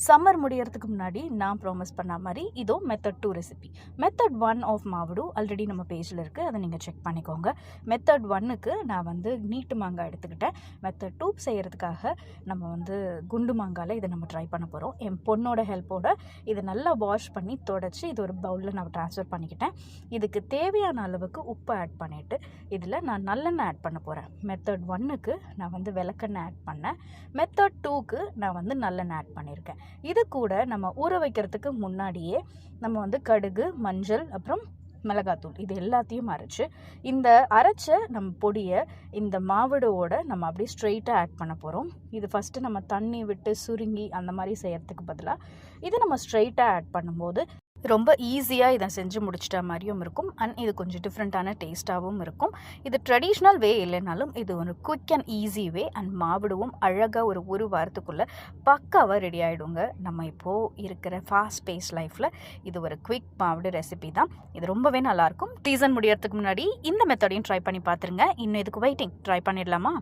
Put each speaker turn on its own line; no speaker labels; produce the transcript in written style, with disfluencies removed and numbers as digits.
Summer முடியறதுக்கு முன்னாடி நான் ப்ராமிஸ் பண்ண மாதிரி இதோ மெத்தட் 2 ரெசிபி. மெத்தட் 1 ஆஃப் மாவுடு ஆல்ரெடி நம்ம பேஜில் இருக்குது, அதை நீங்கள் செக் பண்ணிக்கோங்க. மெத்தட் 1க்கு நான் நீட்டு மாங்காய் எடுத்துக்கிட்டேன். மெத்தட் 2 செய்கிறதுக்காக நம்ம குண்டு மாங்காயில் இதை நம்ம ட்ரை பண்ண போகிறோம். என் பொண்ணோட ஹெல்ப்போட இதை நல்லா வாஷ் பண்ணி தொடச்சி இது ஒரு பவுலில் நான் ட்ரான்ஸ்ஃபர் பண்ணிக்கிட்டேன். இதுக்கு தேவையான அளவுக்கு உப்பு ஆட் பண்ணிவிட்டு இதில் நான் நல்லெண்ணெய் ஆட் பண்ண போகிறேன். மெத்தட் 1க்கு நான் விளக்கெண்ணெய் ஆட் பண்ணேன். மெத்தட் 2க்கு நான் நல்லெண்ணெய் ஆட் பண்ணியிருக்கேன். இது கூட நம்ம ஊற வைக்கிறதுக்கு முன்னாடியே நம்ம கடுகு, மஞ்சள், அப்புறம் மிளகாத்தூள் இது எல்லாத்தையும் அரைச்சி இந்த அரைச்ச நம்ம பொடியை இந்த மாவுடோட நம்ம அப்படியே ஸ்ட்ரெயிட்டாக ஆட் பண்ண போகிறோம். இது ஃபஸ்ட்டு நம்ம தண்ணி விட்டு சுருங்கி அந்த மாதிரி செய்கிறதுக்கு பதிலாக இதை நம்ம ஸ்ட்ரெயிட்டாக ஆட் பண்ணும்போது ரொம்ப ஈஸியாக இதை செஞ்சு முடிச்சிட்ட மாதிரியும் இருக்கும். அண்ட் இது கொஞ்சம் டிஃப்ரெண்ட்டான டேஸ்ட்டாகவும் இருக்கும். இது ட்ரெடிஷ்னல் வே இல்லைனாலும் இது ஒரு quick and easy way. And மாவிடுவும் அழகாக ஒரு வாரத்துக்குள்ளே பக்காவாக ரெடி ஆகிடுங்க. நம்ம இப்போது இருக்கிற ஃபாஸ்ட் பேஸ் லைஃப்பில் இது ஒரு குயிக் மாவிடு ரெசிபி தான். இது ரொம்பவே நல்லாயிருக்கும். சீசன் முடியறதுக்கு முன்னாடி இந்த மெத்தடையும் ட்ரை பண்ணி பார்த்துருங்க. இன்னும் இதுக்கு வெயிட்டிங் ட்ரை பண்ணிடலாமா?